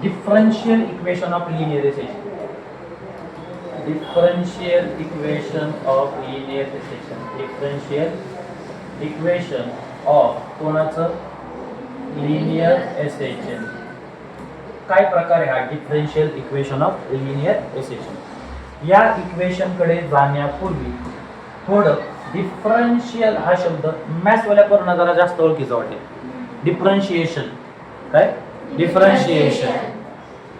differential equation of linear section. Differential equation of linear section. Differential equation of कोणाचं linear section. काय प्रकार आहे हा differential equation of linear section. या equation कडे जाण्यापूर्वी थोडं डिफरन्शियल हा शब्द मॅथ्स वाल्या पोरांना जरा जास्त ओळखीचा वाटेल. डिफरन्शिएशन काय डिफरन्शिएशन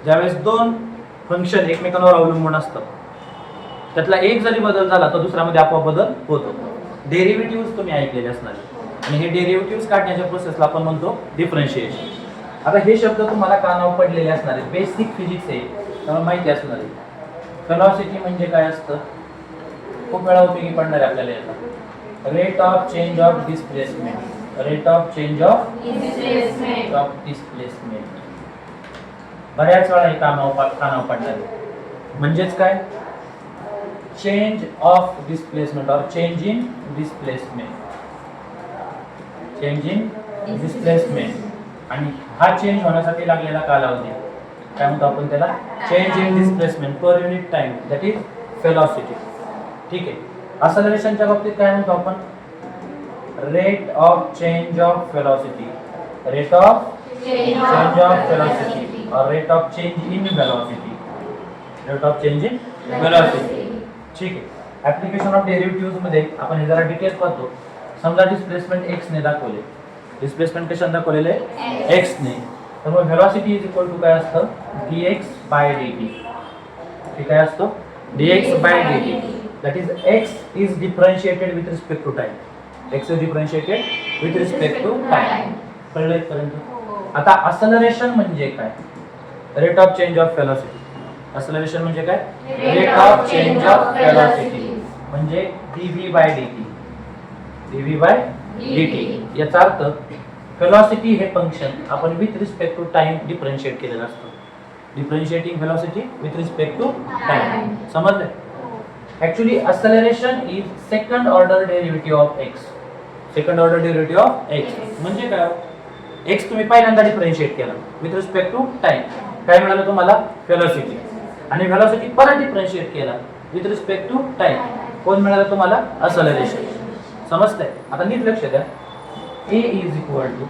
ज्यावेळेस दोन फंक्शन एकमेकांवर अवलंबून असतात त्यातला एक जरी बदल झाला तर दुसऱ्यामध्ये आपोआप बदल होतो. डेरिव्हेटिव्ह तुम्ही ऐकलेले असणार आणि हे डेरिव्हेटिव्ह काढण्याच्या प्रोसेसला आपण म्हणतो डिफरन्शिएशन. आता हे शब्द तुम्हाला कानावर पडलेले असणार आहेत. बेसिक फिजिक्स आहे तुम्हाला माहिती असणार आहे. व्हेलॉसिटी म्हणजे काय असतं खूप वेळा उपयोगी पडणार आहे आपल्याला याचा. Rate of change of displacement. Rate of change of displacement बऱ्याच वेळा हे कानावर पडणार आहे. म्हणजेच काय चेंज ऑफ डिस्प्लेसमेंट और change in displacement. Change in displacement आणि हा चेंज होण्यासाठी लागलेला कालावधी काय म्हणतो आपण त्याला change in displacement per unit time that is velocity. ठीक आहे. असेलरेशनच्या बाबतीत काय म्हणतो आपण rate of change of velocity. Rate of change of velocity और rate of change in velocity. Rate of change in velocity. ठीक आहे. ऍप्लिकेशन ऑफ डेरिव्हेटिव्हज मध्ये आपण हे जरा डिटेल पाहतो. समजा डिस्प्लेसमेंट x ने दाखवले. डिस्प्लेसमेंट कशाने दाखवलेले x ने. तर मग व्हेलॉसिटी इज इक्वल टू काय असतं dx बाय dt. ठीक आहे असतो dx by dt. That is x is differentiated with respect to time. x is differentiated with respect to time. कळलं इथपर्यंत. आता असेलरेशन म्हणजे काय rate of change of velocity. Acceleration म्हणजे काय rate of change of velocity म्हणजे dv by dt. dv by dt याचा अर्थ व्हेलॉसिटी हे फंक्शन आपण with respect to time differentiate केलेलं असतं. Differentiating velocity with respect to time. समजलं. Actually असेलरेशन is second order derivative of x. Second order derivative of x म्हणजे काय x तुम्ही पहिल्यांदा डिफरन्शिएट केला विथ रिस्पेक्ट टू टाइम काय मिळालं तुम्हाला व्हेलॉसिटी आणि व्हेलॉसिटी परत डिफरन्शिएट केला विथ रिस्पेक्ट टू टाइम कोण मिळालं तुम्हाला असेलरेशन. समजतंय. आता नीट लक्ष द्या. a is equal to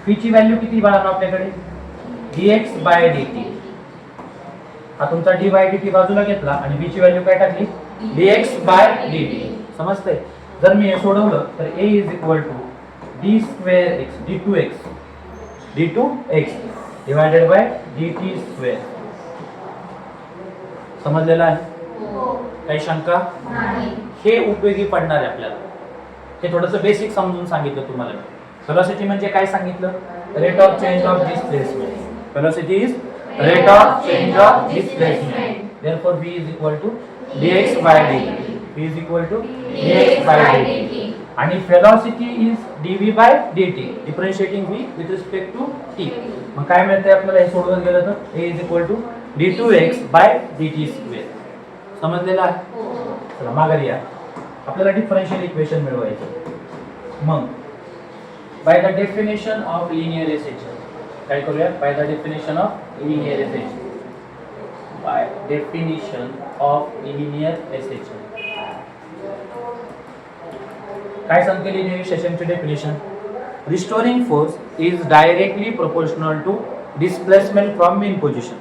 p ची व्हॅल्यू किती बाळा आपल्याकडे dx बाय dt. हा तुमचा d बाय dt बाजूला घेतला आणि b ची व्हॅल्यू काय टाकली dx बाय dt. समजतंय. जर मी हे सोडवलं तर a is equal to d square x d2x divided by dt square. समजलेलं आहे. काही शंका नाही. हे उपयोगी पडणार आहे आपल्याला. हे थोडंसं बेसिक समजून सांगितलं तुम्हाला. व्हेलॉसिटी म्हणजे काय सांगितलं rate of change of displacement. Velocity is rate of change of displacement. Therefore v is equal to dx by dt. v is equal to dx by dt आणि velocity is dv by dt differentiating v with respect to t. मग काय मिळतंय आपल्याला हे सोडवत गेलं तर a is equal to d2x by dt square. समजलेलं आहे. चला माघारी या. आपल्याला डिफरन्शियल इक्वेशन मिळवायचं. मग by the definition of linear section काय करूया by the definition of linear section. By definition of linear section काय सांगते लिनियर सेक्शनची definition. Restoring force is directly proportional to displacement from mean position.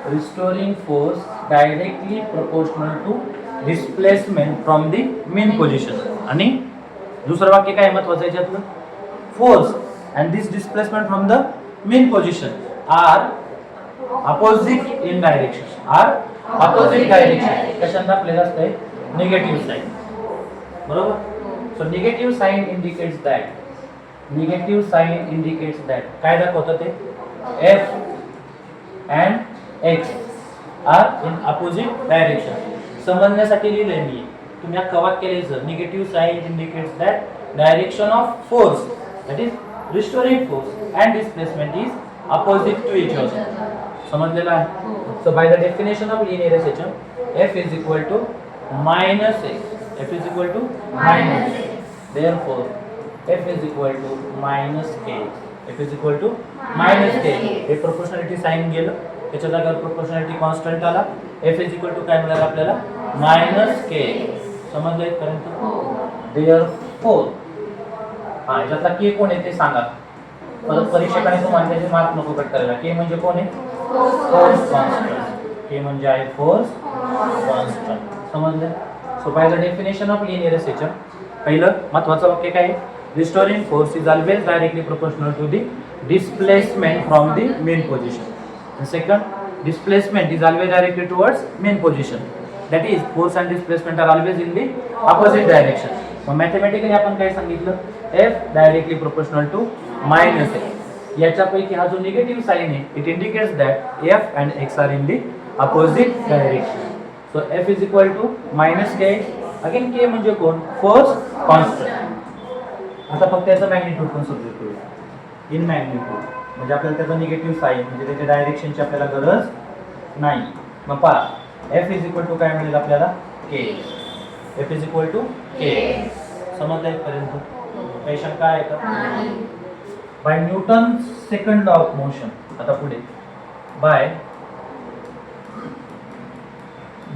Restoring force directly proportional to displacement from the mean position. आणि दुसरं वाक्य काय महत्त्वाचं आहे याच्यातलं force and this displacement from the mean position are opposite in direction. are opposite direction. कशाने दाखवलेलं असतंय negative sign. बरोबर. so negative sign indicates that काय दाखवतं ते f and x are in opposite direction. समजण्यासाठी लिहिलंय मी. तुम्ही अख्खा वाक्य लिहायचं negative sign indicates that direction of force that is restoring force and displacement is opposite to each other. समजलेलं आहे. So by the definition of linear section f is equal to minus x. f is equal to minus. Therefore f is equal to minus k. F is equal to minus K. हे proportionality sign गेलं, त्याच्या जागेवर proportionality constant आला. F is equal to काय मिळालं आपल्याला minus K. समजलं इथपर्यंत? देअरफोर हा याच्यातला के कोण आहे ते सांगा. परत परीक्षकाने तुम्हाला त्याचे मार्क नको कट करायला. के म्हणजे कोण आहे? Force constant. के म्हणजे आहे फोर्स कॉन्स्टंट. समजलं? So by the definition of linear system पहिलं महत्त्वाचं वाक्य काय आहे? Restoring force is always directly proportional to the displacement from the mean position. And second, displacement is always directed towards main position. That is, force and displacement are always in the opposite direction. मग mathematically आपण काय सांगितलं? F directly proportional to minus x. याच्यापैकी हा जो negative sign आहे, it indicates that F and x are in the opposite direction. So F is equal to minus k. Again k म्हणजे कोण? Force constant. आता फक्त याचं मॅग्निट्यूड पण substitute करूया. इन मॅग्निट्यूड म्हणजे आपल्याला त्याचा निगेटिव्ह साइन म्हणजे त्याच्या डायरेक्शनची आपल्याला गरज नाही. मग पहा एफ इज इक्वल टू काय मिळेल आपल्याला? K. F is equal to K. समजलं इथपर्यंत? काही शंका आहे का? By Newton second law of motion. आता पुढे बाय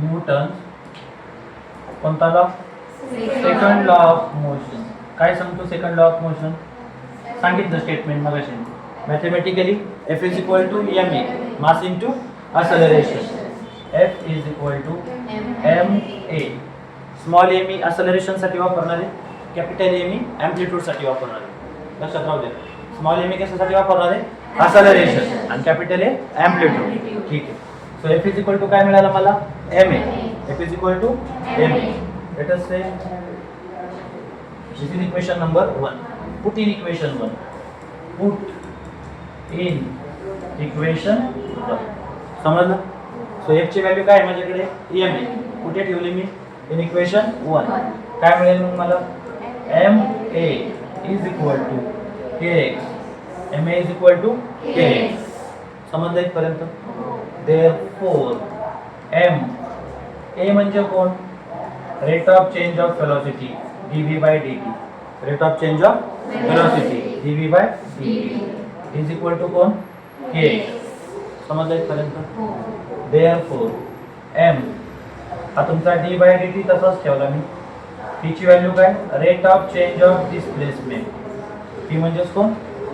न्यूटन कोणता law? Second law of motion. काय सांगतो सेकंड लॉ ऑफ मोशन? सांगितलं स्टेटमेंट मगाशी. Mathematically, F is equal to ma, mass into acceleration. F is equal to ma. Small m acceleration साठी वापरणार आहे, कॅपिटल m amplitude साठी वापरणार आहे. लक्षात राहू द्या. स्मॉल m कशासाठी वापरणार आहे? acceleration आणि कॅपिटल a amplitude. ठीक आहे. So F is equal to काय मिळालं मला? ma. F is equal to ma. Let us say this is equation number 1. Put in equation 1. Put in equation 1. समजलं? सो f ची व्हॅल्यू काय आहे माझ्याकडे? ma. कुठे ठेवली मी? In equation 1. काय मिळेल मग मला? ma is equal to kx. ma is equal to kx. समजलं इथपर्यंत? देअरफॉर m a म्हणजे कोण? Rate of change of velocity dv by dt. Rate of change of velocity dv by dt is equal to कोण? k. समजलं इथपर्यंत? Therefore m हा तुमचा d bye dt तसाच ठेवला मी. p ची व्हॅल्यू काय? Rate of change of displacement. p म्हणजे कोण?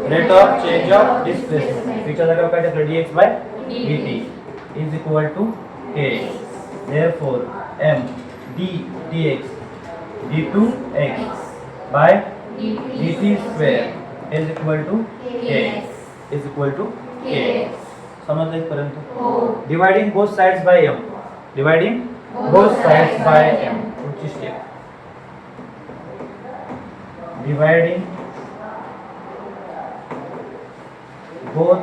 Rate of change of displacement. p च्या जागेवर काय टाकलं? dx by dt is equal to k. Therefore m d dx d2x by dt square is equal to k. is equal to k. समजलं इथपर्यंत? Dividing both sides by m. Dividing both sides by m. पुढची step. Dividing both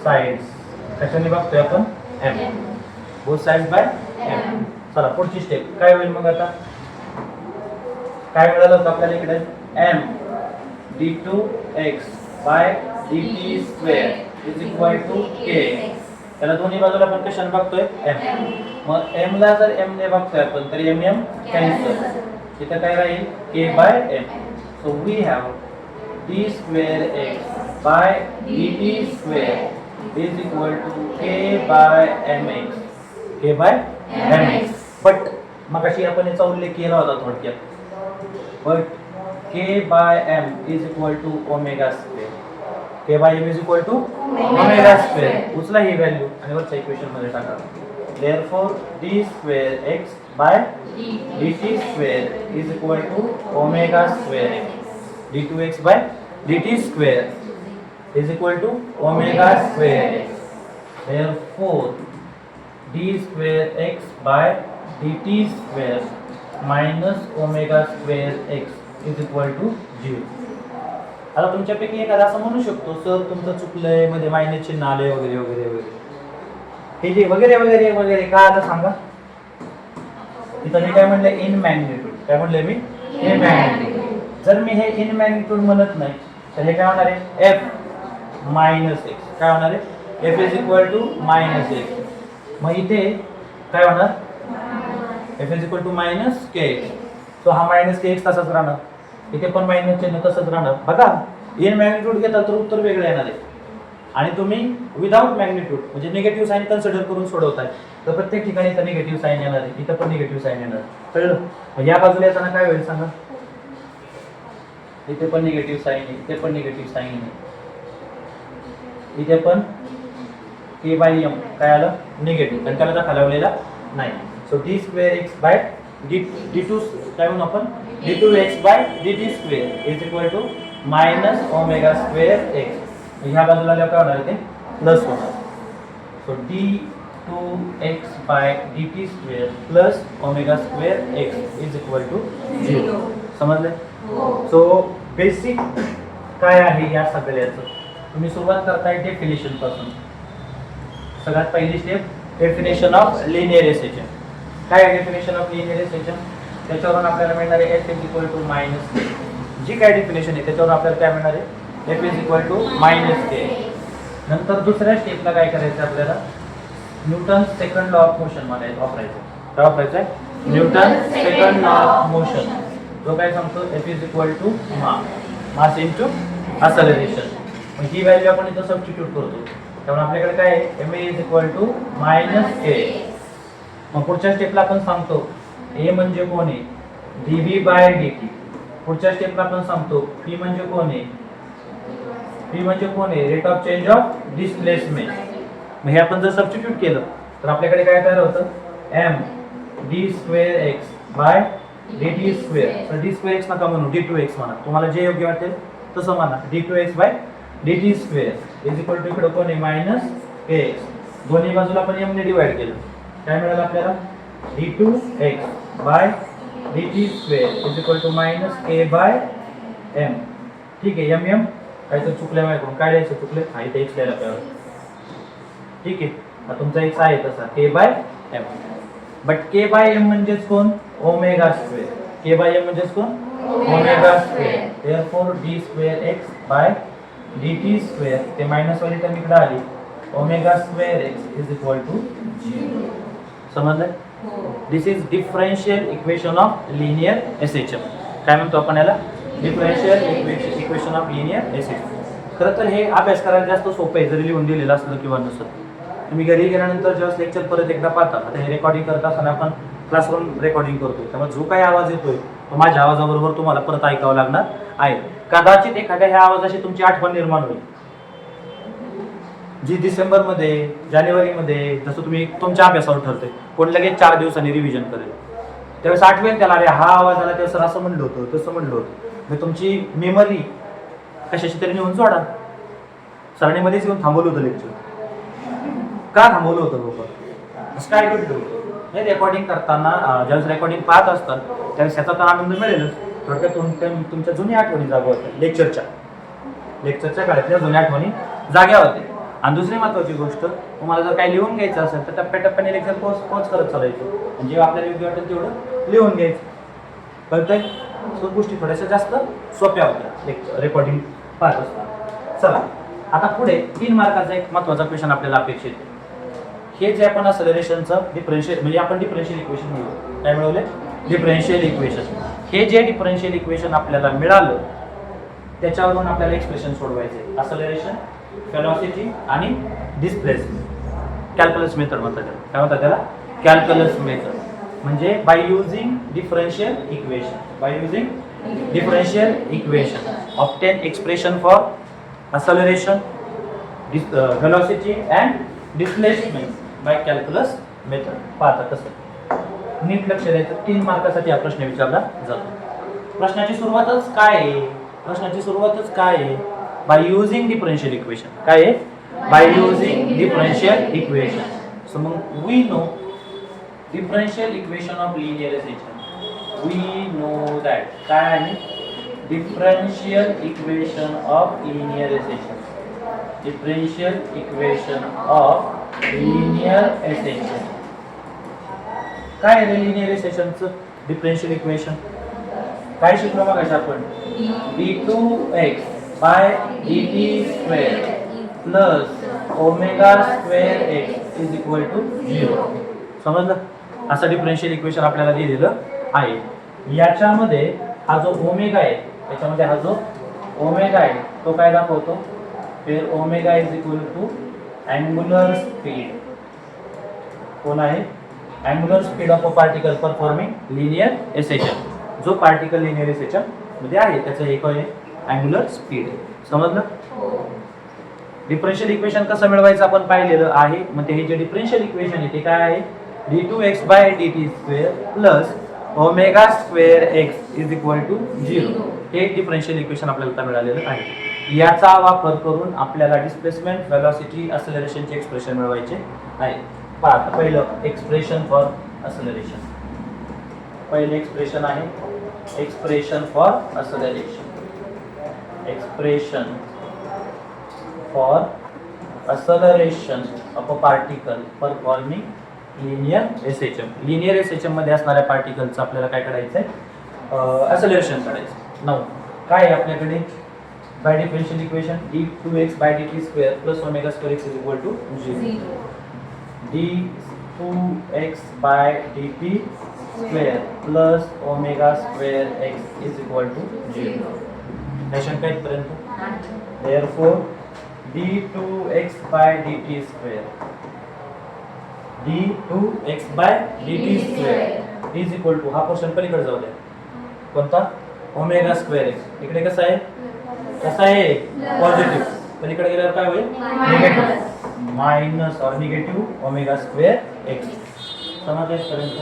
sides कशाने बघतोय आपण? m. Both sides by m. चला पुढची step काय होईल मग आता? काय मिळालं होतं आपल्याला इकडे? m d2x by dt square is equal to k. त्याला दोन्ही बाजूला आपण कशाने बघतोय? m. मग m ला जर m ने बघतोय आपण तर m कॅन्सल. इथे काय राहील? k by m. So we have d square x by dt square is equal to k by mx. k by mx. But मगाशी आपण याचा उल्लेख केला होता थोडक्यात. But k by m is equal to omega square. k by m is equal to omega square. उचला ही value आणि वरच्या इक्वेशन मध्ये टाका. Therefore d square x by dt square is equal to omega square x. d2x by dt square is equal to omega square x. Therefore d square x by dt square minus omega square x is equal to 0. आता तुमच्यापैकी एखादा असं म्हणू शकतो, sir तुमचं चुकलंय, मध्ये minus चिन्ह आले वगैरे वगैरे वगैरे. हे जे वगैरे वगैरे वगैरे काय आलं सांगा? इथं मी काय म्हणलं? In magnitude. काय म्हणलं मी? In magnitude. जर मी हे इन मॅग्निट्यूड म्हणत नाही तर हे काय होणार आहे? F minus X. काय होणार आहे? F is equal to minus X. मग इथे काय होणार? F is equal to minus K X. So हा मायनस के एक्स तसाच राहणार. इथे पण मायनस चिन्ह तसंच राहणार. बघा इन मॅग्निट्यूड घेतला तर उत्तर वेगळं येणार आहे. आणि तुम्ही विदाउट मॅग्निट्यूड म्हणजे निगेटिव्ह साईन कन्सिडर करून सोडवताय तर प्रत्येक ठिकाणी इथं निगेटिव्ह साईन येणार आहे, इथं पण निगेटिव्ह साईन येणार. कळलं? मग या बाजूला येताना काय होईल सांगा? इथे पण निगेटिव्ह साईन आहे, इथे पण निगेटिव्ह साईन आहे, इथे पण k बाय m काय आलं? निगेटिव्ह. आणि त्याला दाखवलेला नाही. So d square x by d2 काय म्हणू आपण? d2x by dt square is equal to minus omega square x. ह्या बाजूला काय होणार आहे? ते प्लस होणार. So d2x by dt square plus omega square x is equal to 0. समजले? सो बेसिक काय आहे या सगळ्याचं? तुम्ही सुरुवात करताय डेफिनेशन पासून. सगळ्यात पहिली step definition of linear assertion. काय आहे डेफिनेशन ऑफ लिनियर एसेशन? त्याच्यावरून आपल्याला मिळणार आहे f is equal to minus k. जी काय डेफिनेशन आहे त्याच्यावरून आपल्याला काय मिळणार आहे? f is equal to minus k. नंतर दुसऱ्या स्टेपला काय करायचं आपल्याला? Newton second law of motion वापरायचं. काय वापरायचं आहे? Newton second law of motion. जो काय सांगतो f is equal to mass into acceleration. मग ही व्हॅल्यू आपण इथं सबस्टिट्यूट करतो. त्यामुळे आपल्याकडे काय आहे? ma is equal to minus k. मग पुढच्या स्टेपला आपण सांगतो a म्हणजे कोण आहे? dv by dt. पुढच्या स्टेपला आपण सांगतो p म्हणजे कोण आहे? p म्हणजे कोण आहे? Rate of change of displacement. मग हे आपण जर सबस्टिट्यूट केलं तर आपल्याकडे काय तयार होतं? m d square x by dt square. तर d स्क्वेअर x नका म्हणू, d2x म्हणा. तुम्हाला जे योग्य वाटेल तसं म्हणा. d2x by dt square is equal to इकडे कोण आहे? Minus kx. दोन्ही बाजूला आपण m ने डिवाइड केलं. काय मिळालं आपल्याला? d2x by dt square is equal to minus k by m. ठीक आहे. m काय तर चुकले माझ्याकडून. काय लिहायचं चुकले? हा इथे x लिहायला पाहिजे. ठीक आहे. हा तुमचा x आहे तसा k by m. But k by m म्हणजेच कोण? Omega square. k by m म्हणजेच कोण? Omega square. Therefore d square x by dt square ते मायनस वाली टर्म इकडे आली. Omega square x is equal to 0. समजलं? This is differential equation of linear assertion. काय म्हणतो आपण याला? Differential equation of linear oscillation. खरं तर हे अभ्यास करायला जास्त सोपं आहे जरी लिहून दिलेलं असलं किंवा नसलं. तुम्ही घरी गेल्यानंतर जेव्हा लेक्चर परत एकदा पाहता. आता हे रेकॉर्डिंग करत असताना आपण क्लासरूम रेकॉर्डिंग करतोय त्यामुळे जो काही आवाज येतोय तो माझ्या आवाजाबरोबर तुम्हाला परत ऐकावं लागणार आहे. कदाचित एखाद्या ह्या आवाजाची तुमची आठवण निर्माण होईल जी डिसेंबरमध्ये जानेवारीमध्ये जसं तुम्ही तुमच्या अभ्यासावर ठरतोय. कोण लगेच 4 दिवसांनी रिव्हिजन करेल त्यावेळेस आठवेल त्याला, अरे हा आवाज आला तेव्हा सर असं म्हणलं होतं तसं म्हणलं होतं. मग तुमची मेमरी कशाची तरी नेऊन जोडा. सरांनी मध्येच येऊन थांबवलं होतं लेक्चर. का थांबवलं होतं लोक? असं काय घडलं? नाही रेकॉर्डिंग करताना ज्यावेळेस रेकॉर्डिंग पाहत असतात त्यावेळेस त्याचा तर आनंद मिळेलच. थोडक्यात तुमच्या जुन्या आठवणी जागा होत्या. लेक्चरच्या काळातल्या जुन्या आठवणी जाग्या होत्या. आणि दुसरी महत्त्वाची गोष्ट, तुम्हाला जर काही लिहून घ्यायचं असेल तर टप्प्याटप्प्याने लेक्चर पोच करत चालायचं. आणि जेव्हा आपल्याला योग्य वाटेल तेवढं लिहून घ्यायचं. कळतंय? सो गोष्टी थोड्याशा जास्त सोप्या होत्या रेकॉर्डिंग पाहत असताना. चला आता पुढे 3 मार्काचा एक महत्त्वाचा क्वेश्चन आपल्याला अपेक्षित आहे. हे जे आपण एक्सेलरेशनचं डिफरन्शियल म्हणजे आपण डिफरन्शियल इक्वेशन मिळवलं. काय मिळवले? Differential equation. हे जे डिफरन्शियल इक्वेशन आपल्याला मिळालं त्याच्यावरून आपल्याला एक्सप्रेशन सोडवायचे. एक्सेलरेशन, वेलोसिटी आणि डिस्प्लेसमेंट. कॅल्क्युलस मेथड म्हणतात त्याला. काय म्हणतात त्याला? Calculus method. म्हणजे by using differential equation obtain expression for acceleration, velocity and displacement by calculus method. पाहता कसं नीट लक्ष द्यायचं. 3 मार्कासाठी हा प्रश्न विचारला जातो. प्रश्नाची सुरुवातच काय आहे? By using differential equation. काय आहे? By using differential equation. So मग we know differential equation of linear oscillation. We know that काय आहे? Differential equation of linear oscillation. Differential equation of linear assertion. काय आहे लिनियर एसेशनचं डिफरन्शियल इक्वेशन? काय शिकलो मग आपण? d2x by dt square plus omega square x is equal to 0. समजलं? असं डिफरन्शियल इक्वेशन आपल्याला दिलेलं आहे. याच्यामध्ये हा जो ओमेगा आहे त्याच्यामध्ये हा जो ओमेगा आहे तो काय दाखवतो, फिर omega is equal to angular speed. कोण आहे? Angular speed of a particle performing linear SHM. जो पार्टिकल लिनियर एसेशन मध्ये आहे त्याचं एक आहे अँग्युलर स्पीड. समजलं? डिफरन्शियल इक्वेशन कसं मिळवायचं आपण पाहिलेलं आहे. मग हे जे डिफरन्शियल इक्वेशन आहे ते काय आहे, d2x/dt² plus omega square X is equal to 0. हे डिफरन्शियल इक्वेशन आपल्याला मिळालेलं आहे. याचा वापर करून आपल्याला डिस्प्लेसमेंट, वेलोसिटी, एक्सेलरेशनचे एक्सप्रेशन मिळवायचे आहे. पहा आता पहिलं एक्सप्रेशन फॉर एक्सेलरेशन. पहिले एक्सप्रेशन आहे expression for acceleration. Expression for acceleration of a particle performing linear SHM. Linear SHM मध्ये असणाऱ्या पार्टिकलचं आपल्याला काय करायचं आहे, एक्सेलरेशन काढायचं. नाऊ काय आहे आपल्याकडे, by differential equation d2x/dt² plus omega square X is equal to 0. d2x/dt² plus omega square X is equal to 0. काय शंका इथपर्यंत? Therefore d2x/dt² is equal to, हा पोर्शन पलीकडे जाऊ द्या, कोणता? Omega square X. इकडे कसं आहे, कसा आहे पॉझिटिव्ह, पलीकडे गेल्यावर काय होईल निगेटिव्ह, मायनस और निगेटिव्ह ओमेगा स्क्वेअर एक्स. समजलं इथपर्यंत?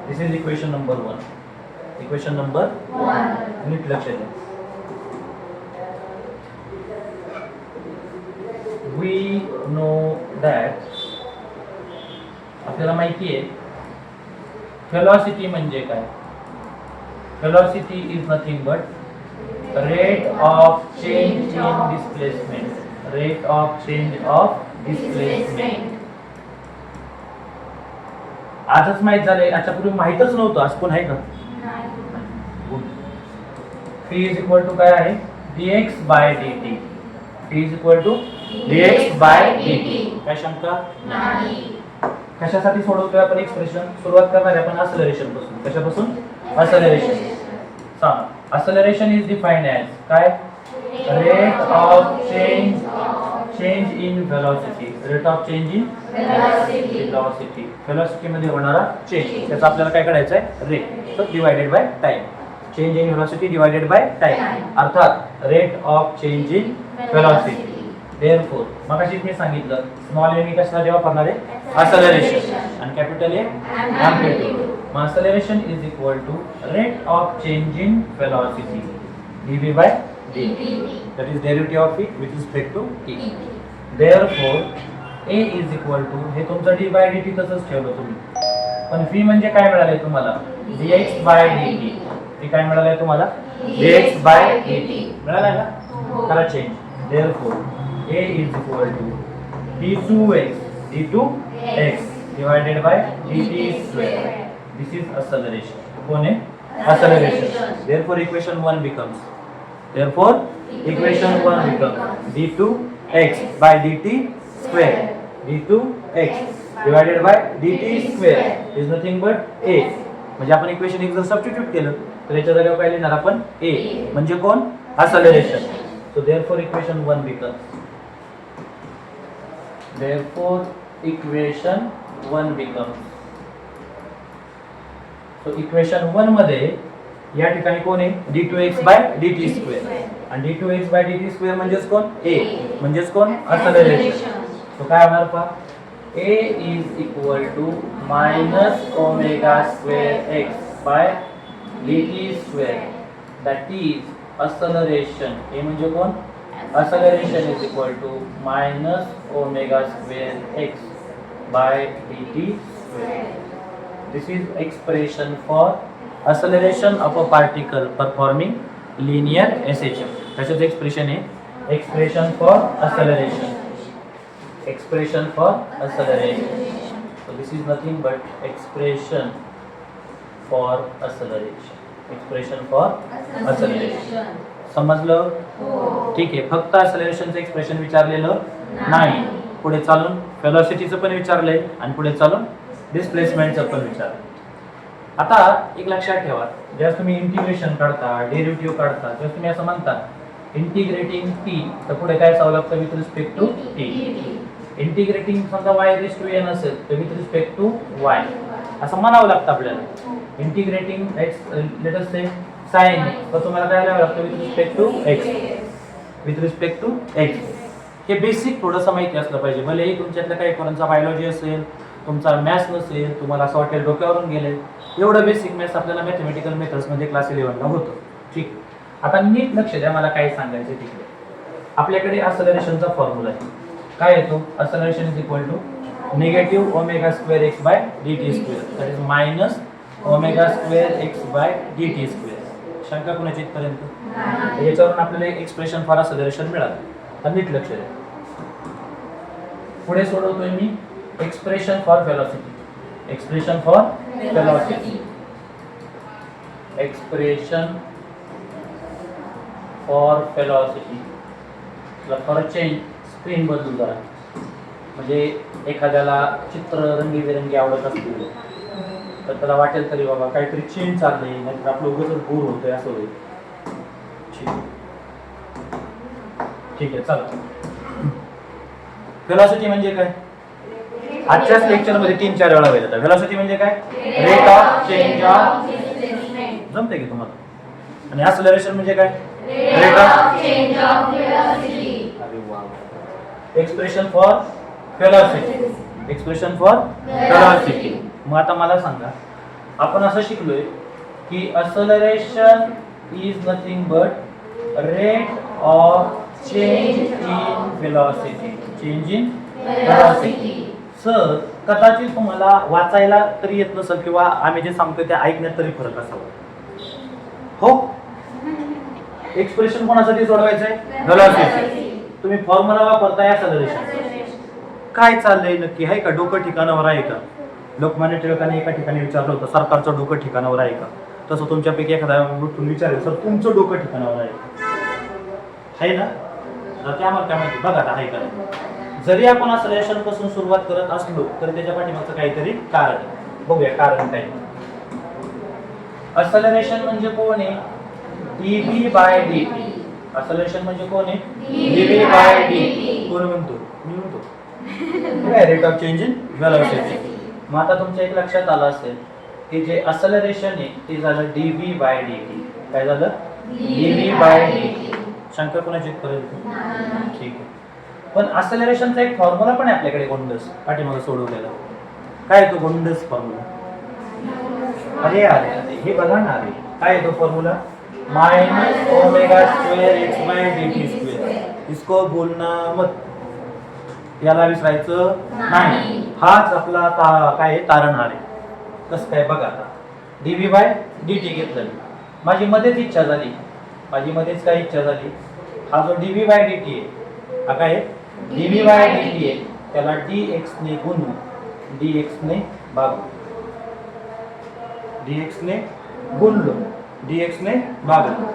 This is equation number 1. Equation number 1 नीट लक्ष द्या. we know that आपल्याला माहिती आहे वेलोसिटी म्हणजे काय. Velocity is nothing but rate of change in displacement. Rate of change of displacement. आजच माहित झाले, याच्यापूर्वी माहितच नव्हतं. आज कोण आहे का? P इज इक्वल टू काय आहे, dx/dt. P is equal to dx/dt. काय शंका नाही. कशासाठी सोडवतोय आपण एक्सप्रेशन? सुरुवात करणार आहे आपण एक्सेलरेशन पासून. कशापासून? एक्सेलरेशन. सांग, एक्सेलरेशन इज डिफाइंड ॲज काय, rate of change in velocity. Rate of change in velocity. Velocity मध्ये होणारा चेंज, त्याचा आपल्याला काय करायचं आहे, रेट. तर divided by time. Change in velocity divided by time, अर्थात rate of change in velocity. Therefore मगाशीच मी सांगितलं स्मॉल ए मी कशासाठी वापरणार आहे, एक्सेलरेशन, आणि कॅपिटल ए एम्प्लिट्यूड. मग acceleration is equal to rate of change in velocity dv by dt. that is derivative of it with respect to t. therefore a is equal to, हे तुमचं d by dt तसंच ठेवलं तुम्ही, पण v म्हणजे काय मिळाले तुम्हाला, dx by dt. हे काय मिळाले तुम्हाला, dx by dt मिळालं ना. करा change. therefore a is equal to d2x divided by dt square. this is acceleration. कोण आहे, acceleration. therefore equation 1 becomes d2x by dt square. d2x divided by dt square is nothing but a. म्हणजे आपण equation एक जर substitute केलं तर याच्या जागेवर काय लिहिणार आपण, a म्हणजे कोण, acceleration. so therefore equation 1 becomes so equation 1 मध्ये या ठिकाणी कोण आहे, d2x by dt square. आणि d2x by dt square म्हणजेच कोण, a म्हणजेच कोण, acceleration. so काय होणार पहा, a is equal to minus omega square x by dt square. that is acceleration. a म्हणजे कोण, acceleration is equal to minus omega square x by dt square. this is expression for acceleration of a particle performing linear SHM. कशाचं expression आहे, expression for acceleration. expression for acceleration. so this is nothing but expression for acceleration. expression for acceleration. समजलं? ठीक आहे. फक्त acceleration चं expression विचारलेलं नाही, पुढे चालून वेलोसिटीचं पण विचारलंय आणि पुढे चालून डिस्प्लेसमेंटचं पण विचारलं. आता एक लक्षात ठेवा, जेव्हा तुम्ही इंटिग्रेशन काढता, डेरिव्हेटिव्ह काढता, तेव्हा तुम्ही असं म्हणता इंटिग्रेटिंग टी तर पुढे काय असावं लागतं with respect to T. Integrating समजा y रेस टू n असेल तर विथ रिस्पेक्ट टू y असं म्हणावं लागतं आपल्याला. Integrating x let us say sin तर तुम्हाला काय लिहावं लागतं with respect to x. With respect to x हे बेसिक थोडंसं माहिती असलं पाहिजे. भलेही तुमच्यातल्या काही पोरांचा बायोलॉजी असेल, तुमचा मॅथ्स नसेल, तुम्हाला असं वाटेल डोक्यावरून गेले, एवढं बेसिक मॅथ्स आपल्याला मॅथमॅटिकल मेथड्समध्ये क्लास 11ला होतं. ठीक. आता नीट लक्ष द्या, मला काय सांगायचं तिकडे. आपल्याकडे असलरेशनचा फॉर्म्युला आहे. काय येतो? Acceleration is equal to negative omega square x by D T square that is minus omega square x by D T square. शंका कुणाची इथपर्यंत? याच्यावरून आपल्याला एक एक्सप्रेशन फॉर असलरेशन मिळालं. तर नीट लक्ष द्या. पुढे सोडवतोय मी expression for velocity. Expression for velocity. Expression for velocity. For change screen बदलू जरा, म्हणजे एखाद्याला चित्र रंगीबेरंगी आवडत असतील तर त्याला वाटेल तरी बाबा काहीतरी चेंज चाललंय, नाहीतर आपलं उगाच बोर होतंय असं होईल. ठीक आहे चला. वेलोसिटी म्हणजे काय? आजच्याच लेक्चर मध्ये 3-4 वेळा वेळ येतात. वेलोसिटी म्हणजे काय? Rate of change of displacement. जमते की तुम्हाला? आणि एक्सेलरेशन म्हणजे काय? Rate of change of velocity. अरे वा. Expression for velocity. Expression for velocity. मग आता मला सांगा, आपण असं शिकलोय की acceleration is nothing but rate of change in velocity. Change in velocity. Sir कदाचित तुम्हाला वाचायला तरी येत नसेल किंवा आम्ही जे सांगतो ते ऐकण्यात तरी फरक असावा. हो, एक्सप्रेशन कोणासाठी सोडवायचंय? वेलोसिटी. तुम्ही फॉर्म्युला वापरताय एक्सेलरेशन. काय चाललंय नक्की? आहे का डोकं ठिकाणावर आहे का? लोकमान्य टिळकांनी एका ठिकाणी विचारलं होतं, सरकारचं डोकं ठिकाणावर आहे का? तसं तुमच्यापैकी एखादा उठून विचारेल, सर तुमचं डोकं ठिकाणावर आहे ना? ते आम्हाला काय माहिती, बघा आता आहे का. जरी आपण एक्सेलरेशन पासून सुरुवात करत असलो तरी त्याच्या पाठीमागचं काहीतरी कारण आहे. बघूया कारण काय. एक्सेलरेशन म्हणजे कोण आहे? dv by dt. एक्सेलरेशन म्हणजे कोण आहे? dv by dt. कोण म्हणतो? मी म्हणतो. काय rate of change in velocity. मग आता तुमच्या एक लक्षात आलं असेल की जे एक्सेलरेशन आहे ते झालं dv बाय dt. काय झालं? dv by dt. शंका कोणाची पर्यंत? ठीक आहे. पण एक्सेलरेशनचा एक फॉर्म्युला पण आहे आपल्याकडे गोंडस पाठीमागे सोडवलेला. काय तो गोंडस फॉर्म्युला? अरे अरे हे बघा ना. अरे काय तो formula? Minus omega square x by D T square. इसको बोलना मत, याला विसरायचं नाही. हाच आपला काय तारणहार आहे. कसं काय बघा आता. डीव्ही बाय डी टी घेतलं. माझी मध्येच इच्छा झाली, माझी मध्येच काय इच्छा झाली, हा जो डीव्ही बाय डी टी आहे हा काय डीव्ही बाय डी टी आहे, त्याला dx ने गुणू, dx ने भागू. dx ने गुणलो, dx ने भागलो.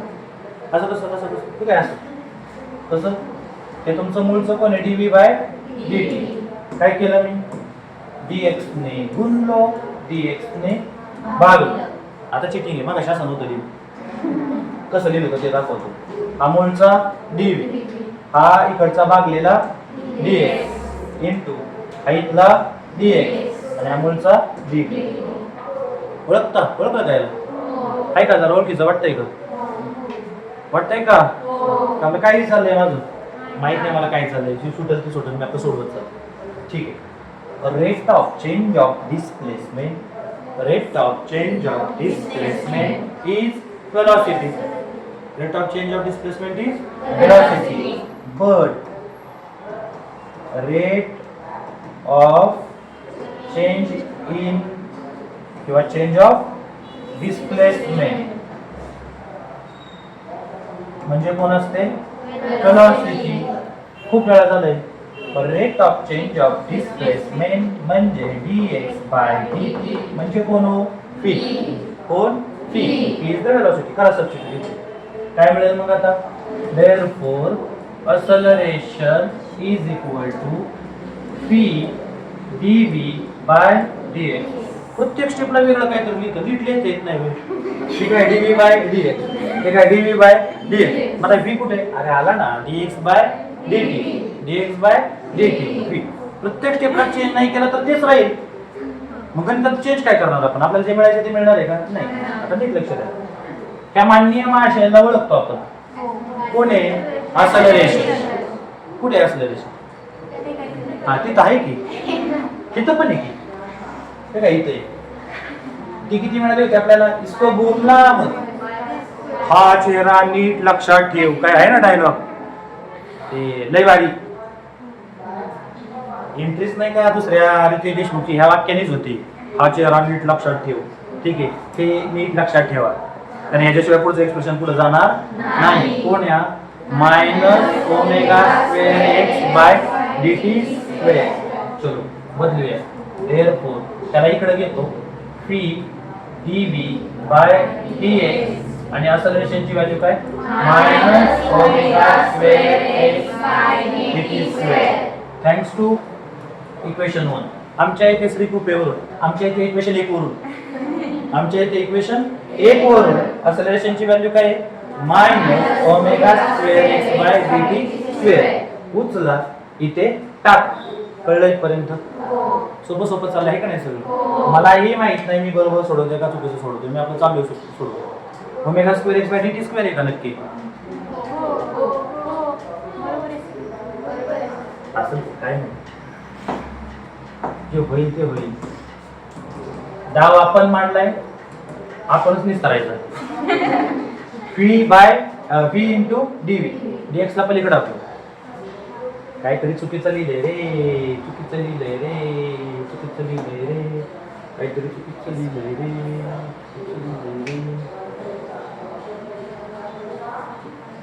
असं कसं ठीक आहे. असं कसं? हे तुमचं मूळचं कोण आहे? dv by dt. काय केलं मी? dx ने गुणलो, dx ने भागलो. आता चिटिंग आहे. मग कशा सांगतो लिहिलं, कसं लिहिलं होतं ते दाखवतो. हा मूळचा dv, हा इकडचा भागलेला dx इंटू हा इथला dx आणि हा मूळचा dv. ओळखता? ओळखलं काय? आहे का? जरा ओळखीचं वाटतंय का? वाटतंय का? त्यामुळे काय चाललंय माझं माहित नाही मला काय चाललंय. जी सुटेल ती सुटेल, मी आता सोडवत चालतो. ठीक आहे. Rate of change of displacement, rate of change of displacement is velocity. Rate of change of displacement is velocity. But rate of change in किंवा चेंज ऑफ डिस्प्लेसमेंट म्हणजे कोण असते? वेलोसिटी. खूप वेळा झालंय. Rate of change of displacement म्हणजे dx by dt म्हणजे कोण हो? v. कोण? v. v is the velocity. करा सबस्टिट्यूट. काय मिळेल मग आता? therefore acceleration is equal to v dv by dx. प्रत्येक स्टेपला वेगळं काहीतरी लिहितं, नीट लिहिता येत नाही. ठीक आहे. dv बाय dx हे काय dv बाय dx. मग v कुठे? अरे आला ना, dx by dt, dx by dt v. प्रत्येक स्टेपला चेंज नाही केला तर तेच राहील. मग गणितात चेंज काय करणार आपण? आपल्याला जे मिळायचे ते मिळणार आहे का? नाही. आता नीट लक्ष द्या. त्या माननीय महाशयाला ओळखतो आपण. कोण आहे? असलरेशन. कुठे असलरेशन? हा तिथं आहे की, तिथं पण आहे की, हे काय इथं आहे. ती किती मिळाली होती आपल्याला? इसको बोलना मत, हा चेहरा नीट लक्षात ठेव. काय आहे ना डायलॉग, ते लय भारी. एंट्रीच नाही का दुसऱ्या रितेश देशमुखची, ह्या वाक्यानेच होती, हा चेहरा नीट लक्षात ठेव. ठीक आहे, ते नीट लक्षात ठेवा, कारण ह्याच्याशिवाय पुढचं एक्सप्रेशन पुढे जाणार नाही. कोण या? Minus omega square x by dt square. चलो बदलूया. देअरफॉर त्याला इकडे घेतो, फी dv बाय dx आणि असलरेशनची व्हॅल्यू काय? Minus omega square x by dt square. Thanks to equation 1. आमच्या इथे श्री कृपेवरून, आमच्या इथे इक्वेशन 1 वरून, आमच्या इथे इक्वेशन 1 वरून असलरेशनची व्हॅल्यू काय आहे? Minus omega square x by dt square. उचला इथे टाक. कळलं इथपर्यंत? सोपं सोपं चाललं आहे का नाही सगळं? मलाही माहित नाही मी बरोबर सोडवतोय का चुकीचं सोडवतोय. मी आपलं चालू सोडतो. Omega square x by dt square आहे का नक्की? असं काय नाही, जे होईल ते होईल. डाव आपण मांडलाय, आपणच निस्तारायचा. V by v into d v, dx ला पलीकडे आपण काहीतरी चुकीचं लिहिलंय रे, चुकीचं लिहिलंय रे, चुकीचं लिहिलंय रे, काहीतरी चुकीचं लिहिलंय रे,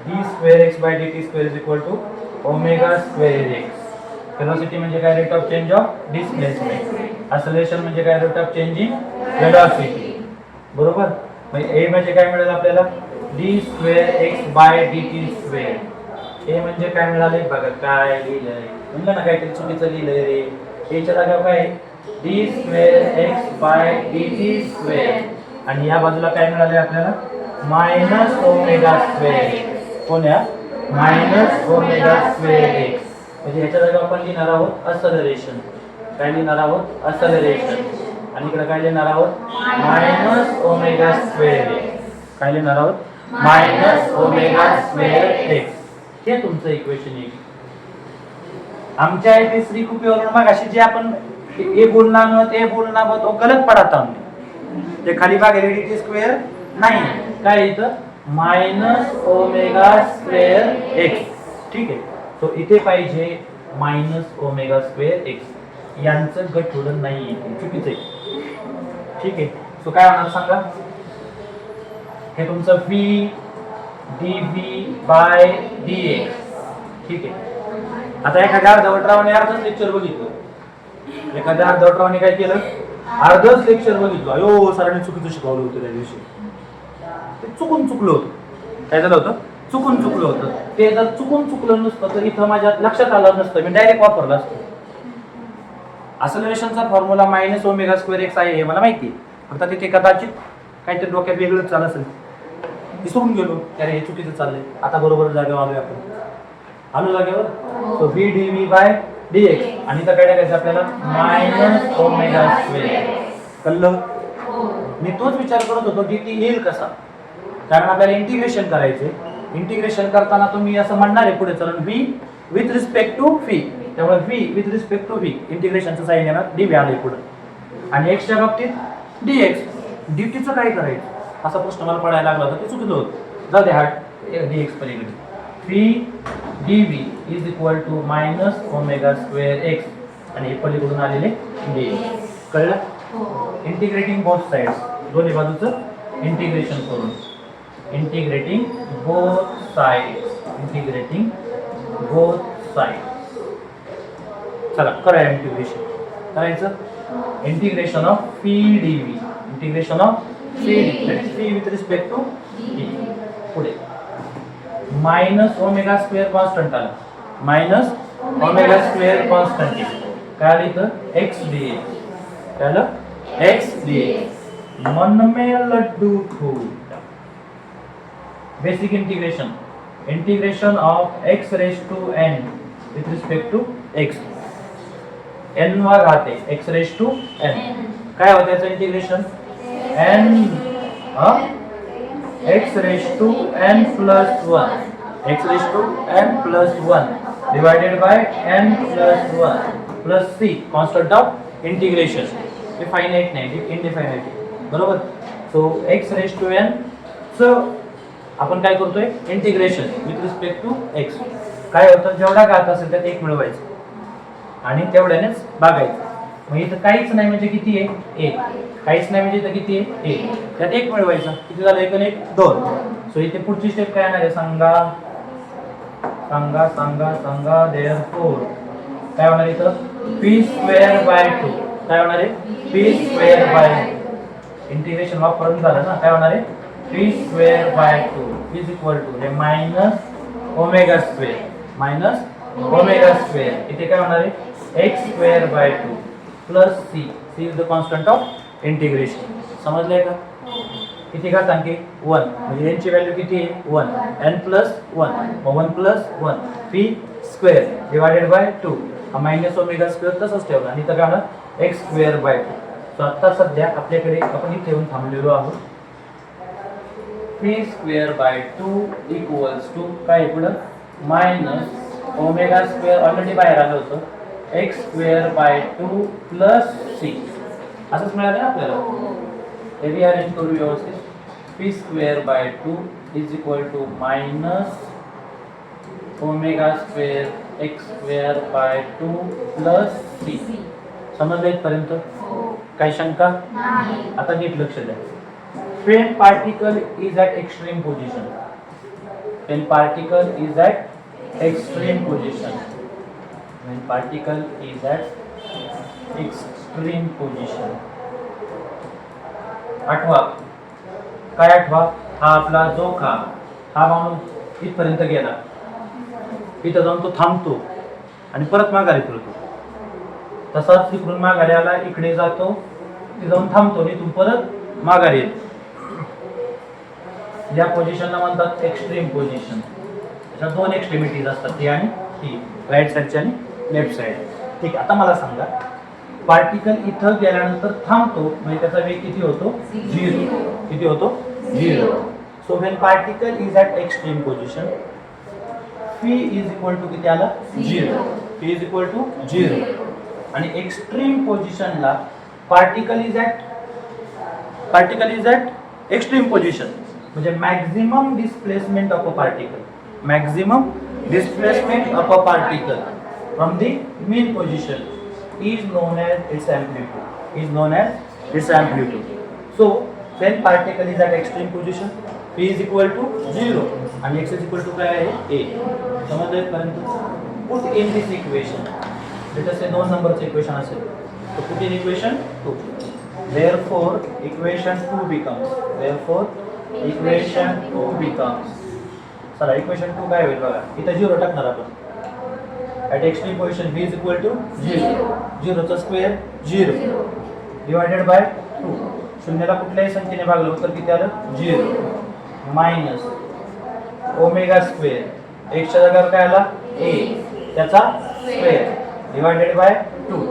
d square x by dt square is equal to omega square X. Velocity म्हणजे काय? Rate of change of displacement. Acceleration म्हणजे काय? Rate of change in velocity. बरोबर? मग a म्हणजे काय मिळेल आपल्याला? d square x by dt square. a म्हणजे काय मिळाले बघा, काय लिहिलंय म्हणलं ना, काहीतरी चुकीचं लिहिलंय रे. a च्या जागा काय? d square x by dt square आणि या बाजूला काय मिळाले आपल्याला? Minus omega square. कोण या? Minus omega square x. म्हणजे ह्याच्या जागा आपण लिहिणार आहोत असलरेशन. काय लिहिणार आहोत? असलरेशन. आणि इकडे काय लिहिणार आहोत? Minus omega square x. काय लिहिणार आहोत? Minus omega square x. हे तुमचं इक्वेशन 1. आमच्या इथे श्री कृपेवरून मग अशी जे आपण ए बोलना मत ए बोलना मत वो गलत पढ़ा था हमने. ते खाली भाग dt स्क्वेअर नाही, काय इथं? Minus omega square x. ठीक आहे. तो इथे पाहिजे मायनस ओमेगा स्क्वेअर एक्स. यांचं गठोडं नाही, चुकीचं आहे. ठीक आहे. सो काय होणार सांगा? हे तुमचं v dv बाय dx. ठीक आहे. आता एखाद्या अर्धवटरावाने अर्धच लेक्चर बघितलं, एखाद्या अर्धवटरावाने काय केलं? अर्धच लेक्चर बघितलं. अयो सरांनी चुकीचं शिकवलं होतं त्या दिवशी, ते चुकून चुकलं होतं. काय झालं होतं? चुकून चुकलं होतं. ते जर चुकून चुकलं नसतं तर इथं माझ्या लक्षात आलं नसतं, मी डायरेक्ट वापरलं असतं. असलरेशनचा formula minus omega square x आहे हे मला माहिती आहे, फक्त तिथे कदाचित काहीतरी डोक्यात वेगळंच चाललं असेल, विसरून गेलो. अरे हे चुकीचं चाललंय. आता बरोबर जागेवर आलोय आपण. आलो जागेवर. So v dv by dx आणि इथं काय टाकायचं आपल्याला? Minus omega square. कळलं? मी तोच विचार करत होतो dt येईल कसा, कारण आपल्याला इंटिग्रेशन करायचे. इंटिग्रेशन करताना तुम्ही असं म्हणणार आहे पुढे चलन v with respect to phi. त्यामुळे v with respect to v इंटिग्रेशनचं साइन येणार, dv आले पुढे. आणि x च्या बाबतीत dx. dt चं काय करायचं असा प्रश्न मला पडायला लागला होता, ते चुकलं होतं. जाऊ दे हार्ट dx पलीकडे. v dv is equal to minus omega square x आणि हे पलीकडून आलेले dx. कळलं? इंटिग्रेटिंग बोथ साइड्स, दोन्ही बाजूचं इंटिग्रेशन करून. Integrating both sides, integrating both sides. चला करूया इंटिग्रेशन. करायचं integration of phi dv, integration of phi dv, that is phi with respect to d. पुढे मायनस ओमेगा स्क्वेअर कॉन्स्टंट आला, minus omega square constant. काय आलं इथं? x dx. काय आलं? x dx. मन में लड्डू फूटा, basic integration of x raise to n with respect to x, n वा घाते x रेज टू n, काय होतं याचं integration n x raise to n plus 1, x raise to n plus 1 divided by n plus 1 plus c constant of integration, हे finite नाही, indefinite, बरोबर. So x raise to n च आपण काय करतोय integration with respect to x, काय होतं जेवढा घात असेल त्यात एक मिळवायचं आणि तेवढ्यानेच भागायचं. मग इथं काहीच नाही म्हणजे किती आहे 1, काहीच नाही म्हणजे इथं किती आहे 1, त्यात एक मिळवायचं, किती झालं 1 आणि 1 2. सो इथे पुढची स्टेप काय येणार आहे सांगा सांगा सांगा सांगा देअरफॉर काय होणार इथं p स्क्वेअर बाय 2, काय होणार आहे p स्क्वेअर बाय, इंटिग्रेशन वापरून झालं ना, काय होणार आहे p square by 2 is equal to हे मायनस ओमेगा स्क्वेअर, इथे काय होणार आहे x square by 2 plus c is the constant of integration. समजलंय का? किती घातांकी 1 म्हणजे n ची व्हॅल्यू किती आहे 1, n प्लस 1 मग 1 plus 1 p square divided by 2, हा मायनस ओमेगा स्क्वेअर तसंच ठेवला आणि इथं काय होणार x स्क्वेअर बाय 2. सो आता सध्या आपल्याकडे आपण इथे येऊन थांबलेलो आहोत, p square by 2 equals to काय पुढं मायनस ओमेगा स्क्वेअर ऑलरेडी बाहेर आलं होतं, x square by 2 plus c, असंच मिळालं ना आपल्याला. हे रिअरेंज करू व्यवस्थित, p square by 2 is equal to minus omega square x square by 2 plus c. समजलं इथपर्यंत? काही शंका? आता नीट लक्ष द्या. When particle is at extreme position, when particle is at extreme position, when particle is at extreme position, आठवा काय आठवा, हा आपला जोखा, हा माणूस इथपर्यंत गेला, इथं जाऊन तो थांबतो आणि परत माघारी फिरतो. तसाच तिकडून माघारी आला, इकडे जातो, तिथे जाऊन थांबतो आणि इथून परत माघारी येतो. या पोझिशनला म्हणतात एक्स्ट्रीम पोझिशन. त्याच्या दोन एक्स्ट्रीमिटीज असतात, ती आणि ती, राईट साईडची आणि लेफ्ट साईड. ठीक आहे, आता मला सांगा पार्टिकल इथं गेल्यानंतर थांबतो म्हणजे त्याचा वेग किती होतो 0. किती होतो 0. So when particle is at extreme position p is equal to किती आला 0. p is equal to 0. आणि एक्स्ट्रीम पोझिशनला particle is at extreme position म्हणजे maximum displacement of a particle, maximum displacement of a particle from the mean position is known as its amplitude. So when particle is at extreme position p is equal to 0 and x is equal to काय आहे a. समजलं पर्यंत? put in this equation, let us say 2 नंबरचं equation असेल तर put in equation 2. therefore equation 2 becomes चला equation 2 काय होईल बघा, इथं 0 टाकणार आपण. at extreme position b is equal to 0. 0 चा स्क्वेअर 0 डिवायडेड बाय 2. शून्याला कुठल्याही संख्येने भागलं तर किती आलं 0 मायनस ओमेगा स्क्वेअर x च्या जागेवर काय आला a त्याचा square divided by 2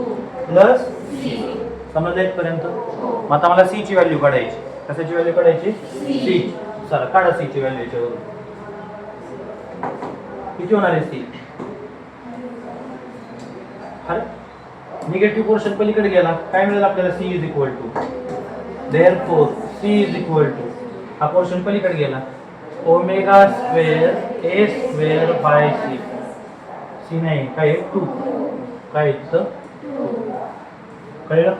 plus c. समजलं इथपर्यंत? मग आता मला c ची व्हॅल्यू काढायची. कशाची व्हॅल्यू काढायची c. चला काढा c ची व्हॅल्यू याच्यावरून. किती होणार आहे c? निगेटिव्ह पोर्शन पलीकडे गेला, काय मिळेल आपल्याला c is equal to, therefore c is equal to, हा पोर्शन पलीकडे गेला omega square a square by c. c नाही काय 2, काय इथं कळलं?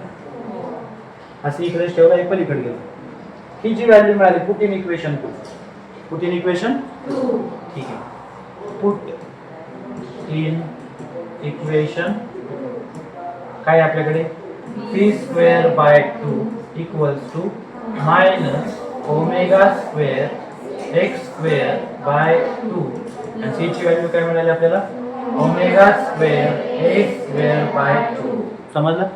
हा c इकडे ठेवला, हे पलीकडे गेला. ही जी व्हॅल्यू मिळाली put in equation 2. Put in equation 2. ठीक आहे, पुट इन इक्वेशन काय आपल्याकडे p square by 2 equals to minus omega square x square by 2 आणि c ची व्हॅल्यू काय मिळाली आपल्याला omega square a square by 2. समजलं?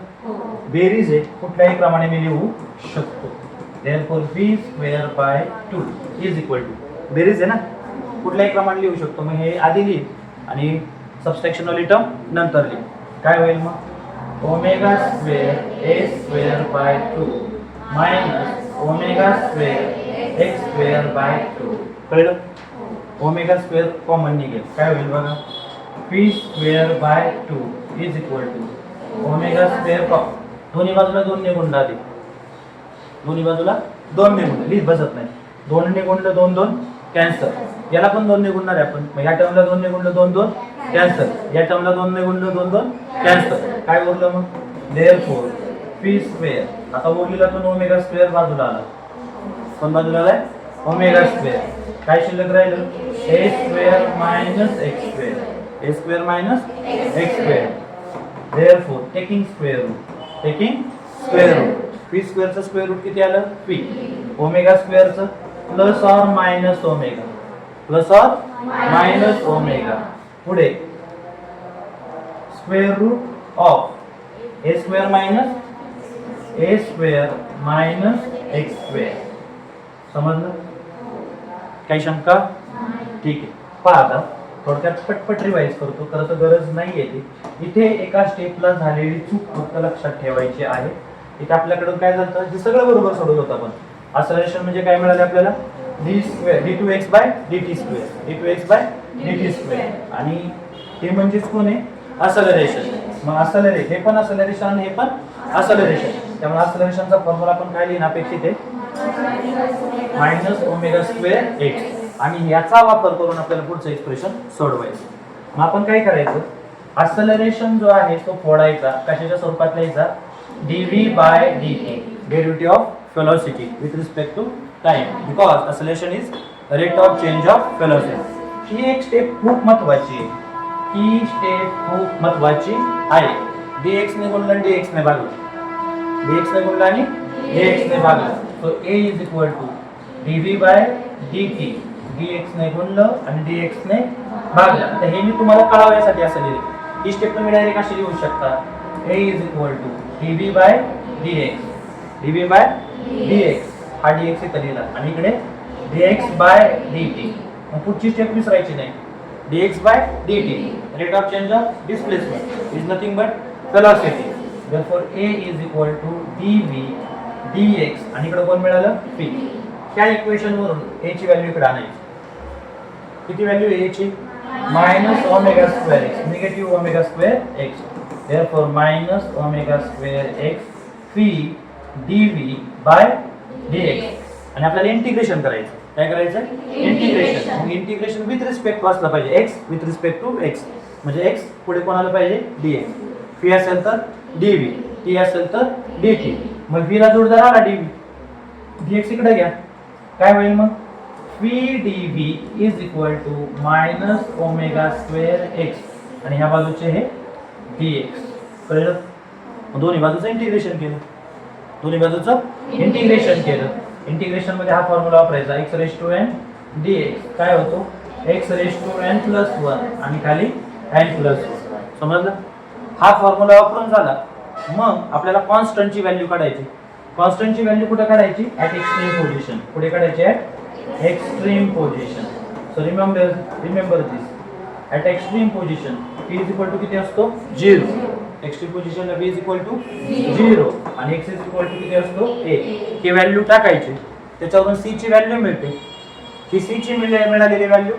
बेरीज आहे, कुठल्याही क्रमाने मी लिहू शकतो. therefore p square by 2 is equal to बेरीज आहे ना, कुठल्याही क्रमाने लिहू शकतो. मग हे आधी लिही आणि सबस्ट्रॅक्शन वाली टर्म नंतर लिही. काय होईल मग? Omega square a square by 2 minus omega square x square by 2. कळलं? ओमेगा स्क्वेअर कॉमन निघेल. काय होईल बघा? P square by 2 is equal to omega square common. दोन्ही बाजूला 2 ने गुणला आधी. दोन्ही बाजूला 2 ने गुणलं. लिहित बसत नाही. 2 ने गुणलं 2 2 कॅन्सल. याला पण 2 ने गुणणार आहे आपण. मग या टर्मला 2 ने गुणलं 2 2 कॅन्सल. या टर्मला 2 ने गुणलं 2 2 कॅन्सल. काय उरलं मग? Therefore p square. आता उरलेलातून ओमेगा स्क्वेअर बाजूला आला. कोण बाजूला आलाय? Omega square. काय शिल्लक राहिलं? A square minus x square. A square minus x square. Therefore taking square root. Taking square root. P स्क्वेअरचं स्क्वेअर रूट किती आलं? पी. ओमेगा स्क्वेअरचं plus or minus omega. Plus or minus omega. पुढे square root of a square minus a square minus x square. समजलं? काही शंका? ठीक आहे. पहा आता थोडक्यात पटपट रिवाइज करतो. खरं तर गरज नाही येते. इथे एका स्टेपला झालेली चूक फक्त लक्षात ठेवायची आहे. इथे आपल्याकडून काय झालं? हे सगळं बरोबर सोडवलं होतं आपण. असलेशन म्हणजे काय मिळाले आपल्याला? D square d2x by dt square. d2x by dt square. आणि हे म्हणजेच कोण आहे? असलेशन. मग असलेशन हे पण असलेशन आणि हे पण असलेशन. त्यामुळे असलेशनचा फॉर्म्युला आपण काय लिहिणं अपेक्षित आहे? Minus omega square x. आणि याचा वापर करून आपल्याला पुढचं एक्सप्रेशन सोडवायचं. मग आपण काय करायचं? एक्सेलरेशन जो आहे तो फोडायचा. कशाच्या स्वरूपात लिहायचा? dv by dt derivative of velocity with respect to time because acceleration is rate of change of velocity. ही एक स्टेप खूप महत्वाची आहे. ही स्टेप खूप महत्वाची आहे. dx ने गुणलं dx ने भागलं. dx ने गुणलं आणि dx ने भागलं. so a is equal to dv by dt. dx ने गुणलं आणि dx ने भागलं. तर हे मी तुम्हाला कळवण्यासाठी असं लिहिलं. ही स्टेप तुम्ही डायरेक्ट अशी लिहू शकता. a is equal to dv by dx. dv by dx. हा dx इथं लिहिला आणि इकडे dx by dt. मग पुढची स्टेप विसरायची नाही. dx by dt rate of change of displacement is nothing but velocity. therefore a is equal to dv dx आणि इकडे कोण मिळालं? p. त्या इक्वेशन वरून a ची व्हॅल्यू इकडे आणायची. किती व्हॅल्यू आहे a ची? Minus omega square x. Negative omega square x. therefore minus omega square x phi dv by dx. आणि आपल्याला इंटिग्रेशन करायचं. काय करायचं? इंटिग्रेशन. मग इंटिग्रेशन विथ रिस्पेक्ट टू असलं पाहिजे. x with respect to x. म्हणजे x पुढे कोण आलं पाहिजे? dx. phi असेल तर dv. t असेल तर dt. मग v ला जोडदार आला dv. dx इकडे घ्या. काय होईल मग? phi dv is equal to minus omega square x. आणि ह्या बाजूचे हे dx. कळलं? दोन्ही बाजूचं इंटिग्रेशन केलं. दोन्ही बाजूचं इंटिग्रेशन केलं. इंटिग्रेशन मध्ये हा फॉर्म्युला वापरायचा. x raise to n dx काय होतो? x raise to n plus 1 आणि खाली n प्लस 1. समजलं? हा फॉर्म्युला वापरून झाला. मग आपल्याला कॉन्स्टंटची व्हॅल्यू काढायची. कॉन्स्टंटची व्हॅल्यू कुठे काढायची? At extreme position. कुठे काढायची? At extreme position. So remember this. At extreme position p is equal to किती असतो? 0. एक्स्ट्रीम पोझिशनला b इज इक्वल टू 0 आणि x इज इक्वल टू किती असतो? a. ही व्हॅल्यू टाकायची. त्याच्यावरून c ची व्हॅल्यू मिळते. ही c ची मिळालेली व्हॅल्यू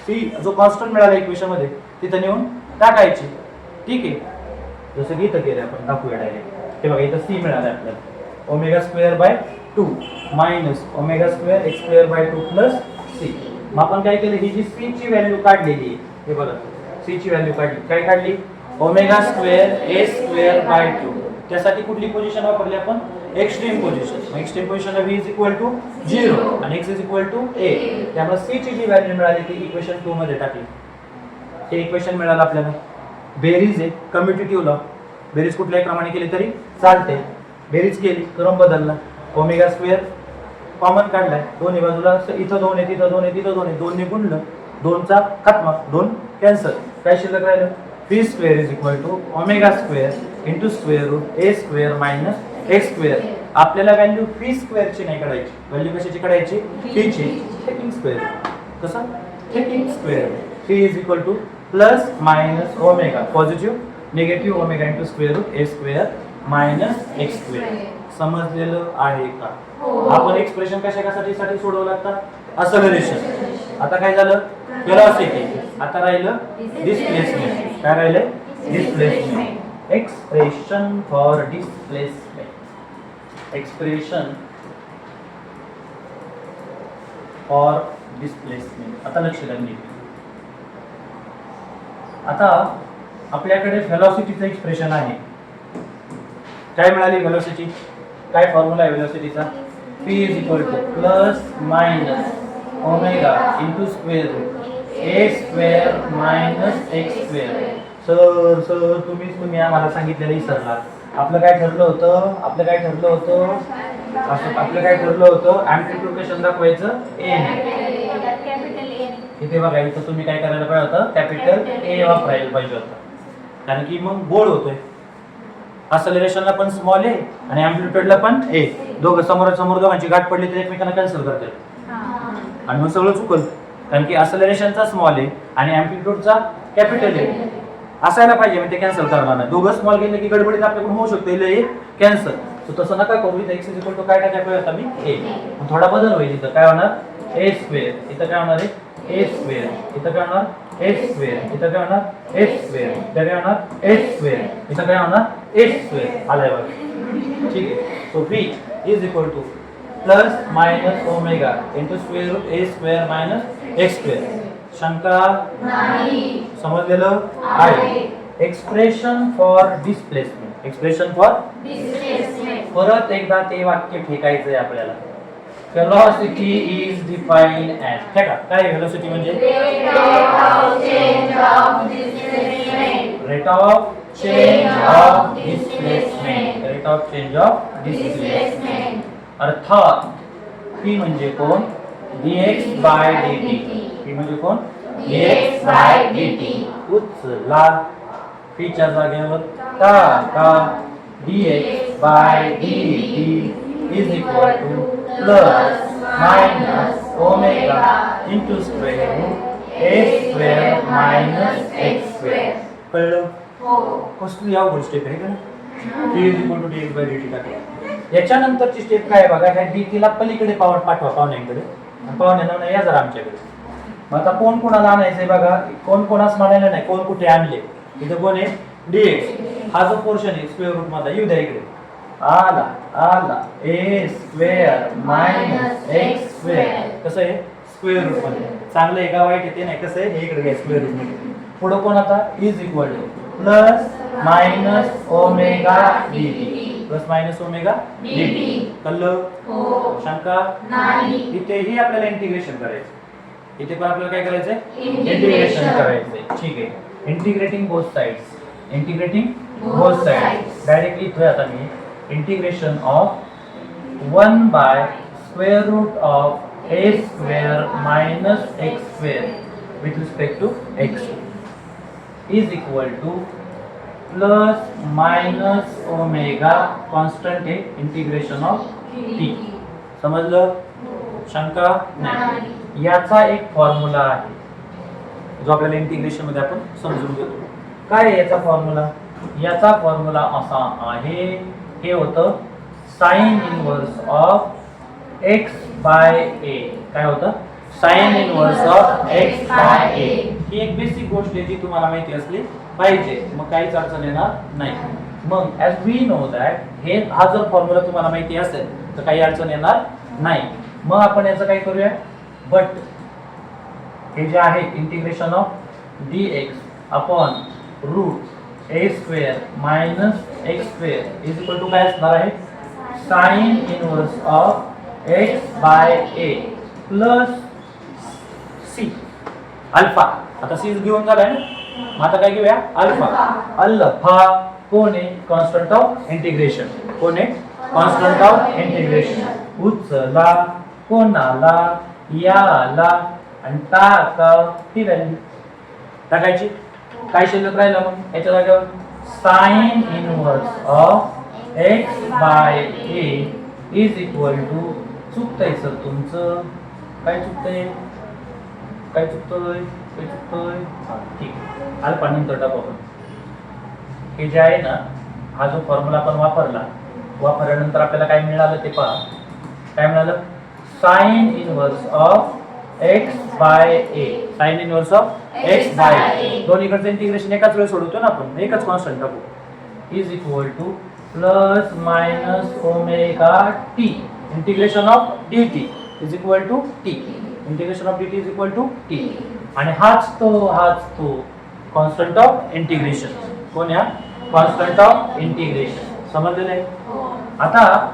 c जो कॉन्स्टंट मिळाला इक्वेशन मध्ये तिथं नेऊन टाकायची. ठीक आहे? जसं की इथं केलं आपण दाखवूया डायरेक्ट. हे बघा इथं c मिळालं आपल्याला. Omega square by 2 minus omega square x square by 2 plus c. मग आपण काय केलं? ही जी c ची व्हॅल्यू काढलेली आहे. हे बघा c ची व्हॅल्यू काढली. काय काढली? Omega square a square by 2. त्यासाठी कुठली पोझिशन वापरली आपण? Extreme position. मग एक्स्ट्रीम पोझिशनला v इज इक्वल टू 0 आणि x is equal to a. त्यामुळे c ची जी व्हॅल्यू मिळाली ती इक्वेशन 2 मध्ये टाकली. हे इक्वेशन मिळालं आपल्याला. बेरीज आहे कम्युटेटिव्ह लॉ. बेरीज कुठल्याही क्रमाने केली तरी चालते. बेरीज केली, क्रम बदलला. ओमेगा स्क्वेअर कॉमन काढलाय. दोन्ही बाजूला इथं 2 आहे, तिथं 2 आहे, तिथं 2 आहे. 2 ने गुणलं. 2चा खात्मा 2 कॅन्सल. काय शिल्लक राहिलं? p square is equal to omega square into square root a square minus x square. आपल्याला व्हॅल्यू व्ही स्क्वेअरची नाही काढायची, व्हॅल्यू कशाची काढायची? व्हीची. Taking square. कसं? Taking square. V is equal to plus minus omega, positive negative omega into square root a square minus x square. समजलेलं आहे का? आपण एक्सप्रेशन कशासाठी सोडवलं लागतं? असलेरेशन. आता काय झालं? वेलोसिटी. आता राहिलं डिस्प्लेसमेंट. काय राहिलं? Displacement. Expression for displacement. Expression for displacement. आता लक्ष द्या. आता आपल्याकडे व्हेलॉसिटीचं एक्सप्रेशन आहे. काय मिळाली व्हेलॉसिटी? काय फॉर्म्युला आहे व्हेलॉसिटीचा? v is equal to plus minus omega into square root a square minus x square. Sir तुम्ही आम्हाला सांगितलेलं विसरला. आपलं काय ठरलं होतं? आपलं काय ठरलं होतं अँप्लिट्यूड कशाने दाखवायचं? ए. इथे बघा, इथं तुम्ही काय करायला पाहिजे होतं? कॅपिटल ए वापरायला पाहिजे होतं, कारण की मग गोळ होतोय. असलेरेशनला पण स्मॉल ए आणि अँप्लिट्यूडला पण ए. दोघं समोर दोघांची गाठ पडली तर एकमेकांना कॅन्सल करतात आणि मग सगळं चुकल. कारण की असलेरेशनचा स्मॉल ए आणि अँप्लिट्यूडचा कॅपिटल ए असायला पाहिजे, म्हणजे कॅन्सल करणार नाही. दोघं स्मॉल गेले की गडबडीत आपल्याकडून होऊ शकतो ए कॅन्सल. तर तसं नका करू. इथं एक्स इज इक्वल टू काय टाकायला पाहिजे होता मी? ए. थोडा बदल होईल. इथं काय होणार? A square. इथं काय होणार आहे? A square. इथं काय होणार? A square. इथं काय होणार? A square. इथं काय होणार? A square. इथं काय होणार? A square. आलाय बघा. ठीक आहे. So v is equal to plus minus omega into square root a square minus x square. शंका नाही? समजलेलं आहे. Expression for displacement. Expression for displacement. परत एकदा ते वाक्य फेकायचंय आपल्याला. Velocity is defined as. काय velocity म्हणजे? Rate of change of displacement. Rate of change of displacement. Rate of change of displacement. अर्थात p म्हणजे कोण? dx by dt. p म्हणजे कोण? dx by dt. उचला p च्या जागेवर टाका. dx by dt is equal to plus minus omega into square root a square minus x square. कळलं? कसली अवघड स्टेप आहे का? p is equal to dx by dt टाका. याच्यानंतरची स्टेप काय बघा, ह्या dt ला पलीकडे पावर पाठवा पाहुण्यांकडे. पाहुण्यांना या जरा आमच्याकडे. मग आता कोण कोणाला आणायचंय बघा. कोण कोणास म्हणायला नाही, कोण कुठे आणले. इथं कोण आहे? dx. हा जो पोर्शन आहे स्क्वेअर रूट मध्ये येऊ द्या इकडे. आला ए स्क्वेअर मायनस एक्स स्क्वेअर. कसं आहे? स्क्वेअर रूट मध्ये. चांगलं आहे का वाईट आहे ते नाही. कसं आहे? हे इकडे घ्या स्क्वेअर रूट मध्ये. पुढे कोण आता? Is equal to plus minus omega dt. Plus minus omega dt. कळलं? शंका नाही? इथेही आपल्याला इंटिग्रेशन करायचं. इथे पण आपल्याला काय करायचंय? इंटिग्रेशन करायचंय. ठीक आहे. Integrating both sides. डायरेक्टली इथे आता मी integration of 1 by square root of a square minus x square with respect to x is equal to plus minus omega constant है integration of t. समजलं? शंका नाही? याचा एक फॉर्म्युला आहे जो आपल्याला इंटिग्रेशन मध्ये आपण समजून घेतो. काय आहे याचा फॉर्म्युला? याचा फॉर्म्युला असा आहे, हे होतं sine inverse of x by a. काय होतं? Sine inverse of x by a. ही एक बेसिक गोष्ट आहे जी तुम्हाला माहिती असली पाहिजे, मग काहीच अडचण येणार नाही. मग ॲज वी नो दॅट हा जर फॉर्म्युला तुम्हाला माहिती असेल तर काही अडचण येणार नाही. मग आपण याचं काय करूया? बट हे जे आहे integration of dx upon root a square minus x square is equal to काय असणार आहे? Sine inverse of x by a plus c alpha. आता c घेऊन झालाय ना, मग आता काय घेऊया? अल्फा. अल्फा कोण आहे? Constant of integration. कोण आहे? Constant of integration. उचला कोणाला? याला आणि टाका ही व्हॅल्यू टाकायची. काय शिल्लक राहिलं मग याच्या जागेवर? Sine inverse of x by a is equal to, चुकतंय सर तुमचं, काय चुकतंय, काय चुकतंय, काय चुकतंय, हा ठीक आहे, अल्फा नंतर टाकू आपण. हे जे आहे ना, हा जो फॉर्म्युला आपण वापरल्यानंतर आपल्याला काय मिळालं ते पहा. काय मिळालं? Sine inverse of x by a, sine inverse of x by a, दोन्हीकडचं इंटिग्रेशन एकाच वेळेस सोडवतो ना आपण, एकच कॉन्स्टंट टाकू, is equal to plus minus omega t, integration of d t is equal to t, integration of d t is equal to t. आणि हाच तो कॉन्स्टंट ऑफ इंटिग्रेशन. कोण या? Constant of integration. समजलेलं आहे? आता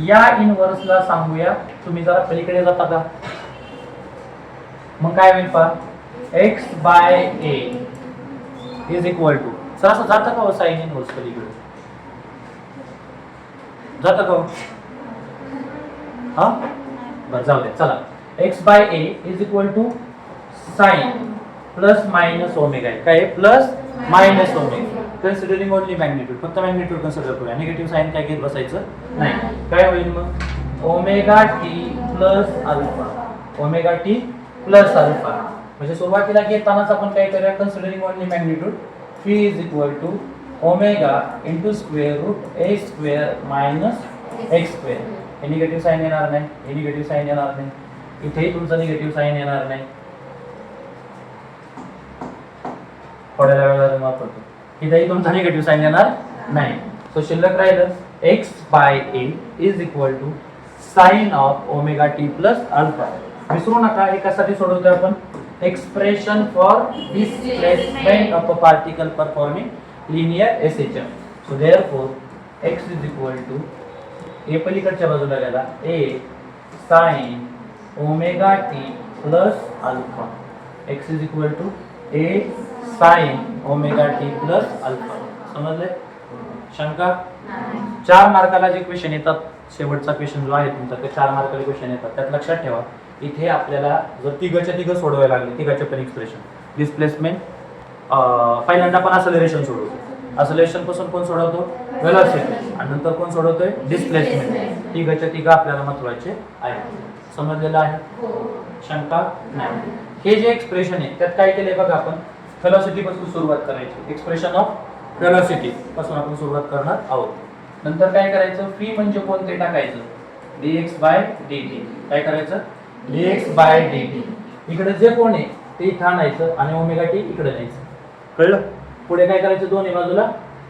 या इनवर्सला सांगूया, तुम्ही जरा पलीकडे जाता का? मग काय होईल पहा, x by a is equal to, sir असं जातं का हो साइन इनवर्स पलीकडे? जातं का हो? हा बरं जाऊ दे, चला. X by a is equal to sine plus minus omega, काय plus minus omega, considering only magnitude, फक्त मॅग्निट्यूड कन्सिडर करूया, निगेटिव्ह साइन काय घेत बसायचं नाही. काय होईल मग? Omega t plus alpha, omega t plus alpha, म्हणजे सुरुवातीला घेतानाच आपण काय करूया, considering only magnitude, phi is equal to omega into square root a square minus x square. हे निगेटिव्ह साइन येणार नाही, हे निगेटिव्ह साइन येणार नाही, इथेही तुमचं निगेटिव्ह साइन येणार नाही. थोड्या वेळाला वापरतो, इथेही तुमचा निगेटिव्ह साइन येणार नाही. सो शिल्लक राहिलं x by a is equal to sine of omega t plus alpha. विसरू नका, हे कशासाठी सोडवतोय आपण? Expression for displacement of a particle performing linear SHM. So therefore x is equal to, a पलीकडच्या बाजूला गेला, a sine omega t plus alpha, x is equal to a sine omega t plus alpha. समजले? शंका? 4 मार्काला जे question येतात, शेवटचा question जो आहे तुमचा, ते 4 मार्काला क्वेश्चन येतात, त्यात लक्षात ठेवा, इथे आपल्याला जर तिघं सोडवायला लागले, तिघाचे पण एक्सप्रेशन, डिस्प्लेसमेंट, पहिल्यांदा पण असलेरेशन सोडवतो, असलेरेशन पासून कोण सोडवतो? वेलोसिटी, आणि नंतर कोण सोडवतोय? डिस्प्लेसमेंट. तिघं आपल्याला महत्वाचे आहे. समजलेलं आहे? शंका नाही. हे जे एक्सप्रेशन आहे त्यात काय केलंय बघा, आपण वेलोसिटी पासून सुरुवात करायची, एक्सप्रेशन ऑफ वेलोसिटी पासून आपण सुरुवात करणार आहोत. नंतर काय करायचं? फ्री म्हणजे कोण ते टाकायचं, dx बाय dt. काय करायचं? dx by dt. इकडे जे कोण आहे ते इथं आणायचं आणि ओमेगा टी इकडे न्यायचं. कळलं? पुढे काय करायचं? दोन्ही बाजूला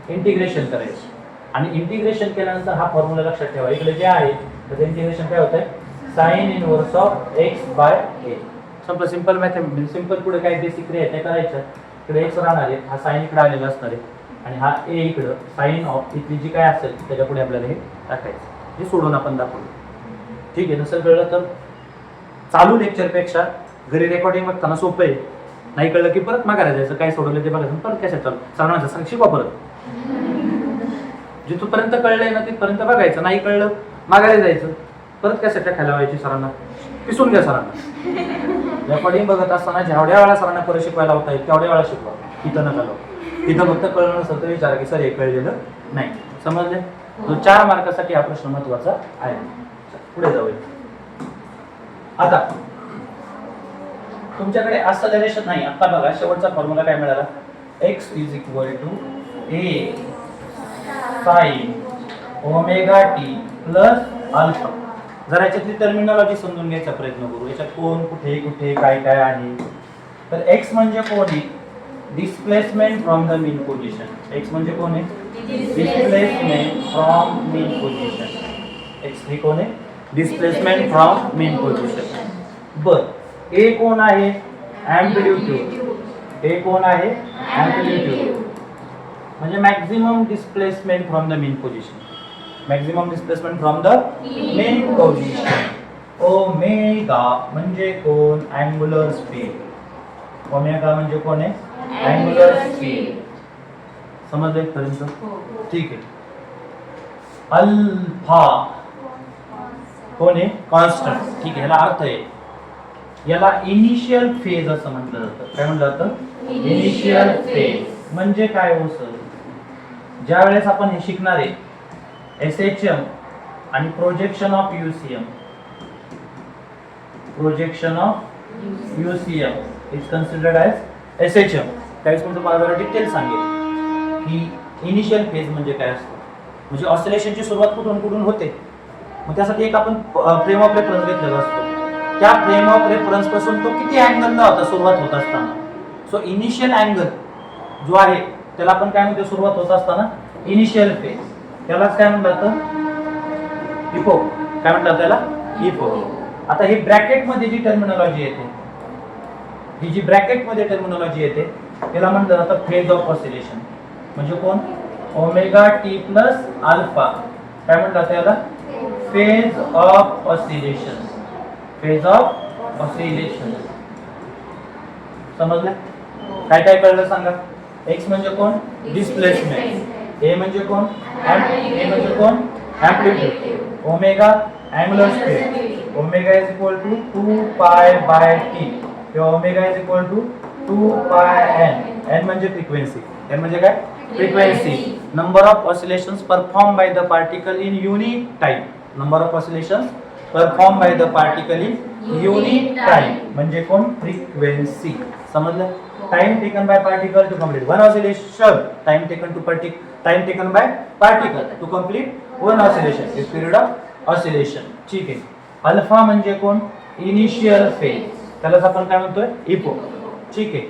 इंटिग्रेशन करायचं, आणि इंटिग्रेशन केल्यानंतर हा फॉर्म्युला लक्षात ठेवा, इकडे जे आहे त्याचं इंटिग्रेशन काय होतंय? Sine inverse of x by a. संपलं. Simple mathematics. सिंपल. पुढे काय बेसिक क्रिया त्या करायच्या, इकडे एक्स राहणार आहे, हा साइन इकडे आलेला असणार आहे, आणि हा ए इकडं साइन ऑफ इथली जी काय असेल त्याच्या पुढे आपल्याला हे टाकायचं. हे सोडून आपण दाखवलं. ठीक आहे? नसेल कळलं तर चालू लेक्चरपेक्षा घरी रेकॉर्डिंग बघताना सोपं आहे. नाही कळलं की परत मागायला जायचं, काय सोडवलं ते बघायचं, परत कशात चालू सांगण्याचं, सांग शिकवा परत. जिथपर्यंत कळलंय ना तिथपर्यंत बघायचं, नाही कळलं मागायला जायचं, परत कॅसेट टाकायला लावायची सरांना, पिसून घ्या सरांना. रेकॉर्डिंग बघत असताना जेवढ्या वेळा सरांना परत शिकवायला होता येईल तेवढ्या वेळा शिकवा. इथं नका लावू. इथं फक्त कळलं नसतं तर विचारा की सर हे कळलेलं नाही. समजले? तो 4 मार्कासाठी हा प्रश्न महत्वाचा आहे. पुढे जाऊया. आता तुमच्याकडे असलेरेशन नाही. आता बघा शेवटचा फॉर्म्युला काय मिळाला? x is equal to a sine omega t plus alpha. जरा याच्यातली टर्मिनॉलॉजी समजून घ्यायचा प्रयत्न करू. याच्यात कोण, कुठे कुठे काय काय आहे. तर x म्हणजे कोण आहे? Displacement from the mean position. x म्हणजे कोण आहे? Displacement from mean position. x हे कोण आहे? Displacement from mean position. बर, ए कोण आहे? एम्प्लिट्यूड. ए कोण आहे? एम्प्लिट्यूड म्हणजे maximum displacement from the mean position. Maximum displacement from the mean position. Omega म्हणजे कोण? Angular speed. ओमेगा म्हणजे कोण आहे? Angular speed. समजलं इथपर्यंत? ठीक आहे. अल्फा कोण आहे? कॉन्स्टंट. ठीक आहे. याला अर्थ आहे, याला इनिशियल फेज असं म्हटलं जातं. काय म्हटलं जातं? इनिशियल फेज म्हणजे काय हो सर? ज्या वेळेस आपण हे शिकणार आहे SHM आणि projection of UCM. Projection of UCM is considered as SHM. त्यावेळेस मी तुम्हाला जरा डिटेल सांगेल की इनिशियल फेज म्हणजे काय असतं, म्हणजे ऑसिलेशनची सुरुवात कुठून होते. मग त्यासाठी एक आपण फ्रेम ऑफ रेफरन्स घेतलेला असतो. त्या फ्रेम ऑफ रेफरन्स पासून तो किती अँगलला होता सुरुवात होत असताना. सो इनिशियल अँगल जो आहे त्याला आपण काय म्हणतो, सुरुवात होत असताना इनिशियल फेज, त्यालाच काय म्हणतात, इपो. काय म्हणतात त्याला, इपो. आता ही ब्रॅकेट मध्ये जी टर्मिनॉलॉजी येते, ही जी ब्रॅकेट मध्ये टर्मिनॉलॉजी येते त्याला म्हणलं जातं फेज ऑफ ऑसिलेशन. म्हणजे कोण, ओमेगा टी प्लस अल्फा. काय म्हणतात त्याला, phase of oscillation. Phase of oscillation. समजलं? काय काय कळलं सांगा. एक्स म्हणजे कोण, डिस्प्लेसमेंट. ए म्हणजे कोण, ए म्हणजे कोण, amplitude. Omega angular speed. Omega is equal to 2 pi by t. किंवा omega is equal to 2 pi n. N म्हणजे फ्रिक्वेन्सी. एन म्हणजे काय, frequency. Number of oscillations perform by the particle in unit time. Number of oscillations perform by the particle in unit time म्हणजे कोण, frequency. समजलं? Time taken by particle to complete one oscillation. Time taken by particle to complete one oscillation is period of oscillation. ठीक आहे. Alpha म्हणजे कोण, initial phase. त्यालाच आपण काय म्हणतोय, इपो. ठीक आहे.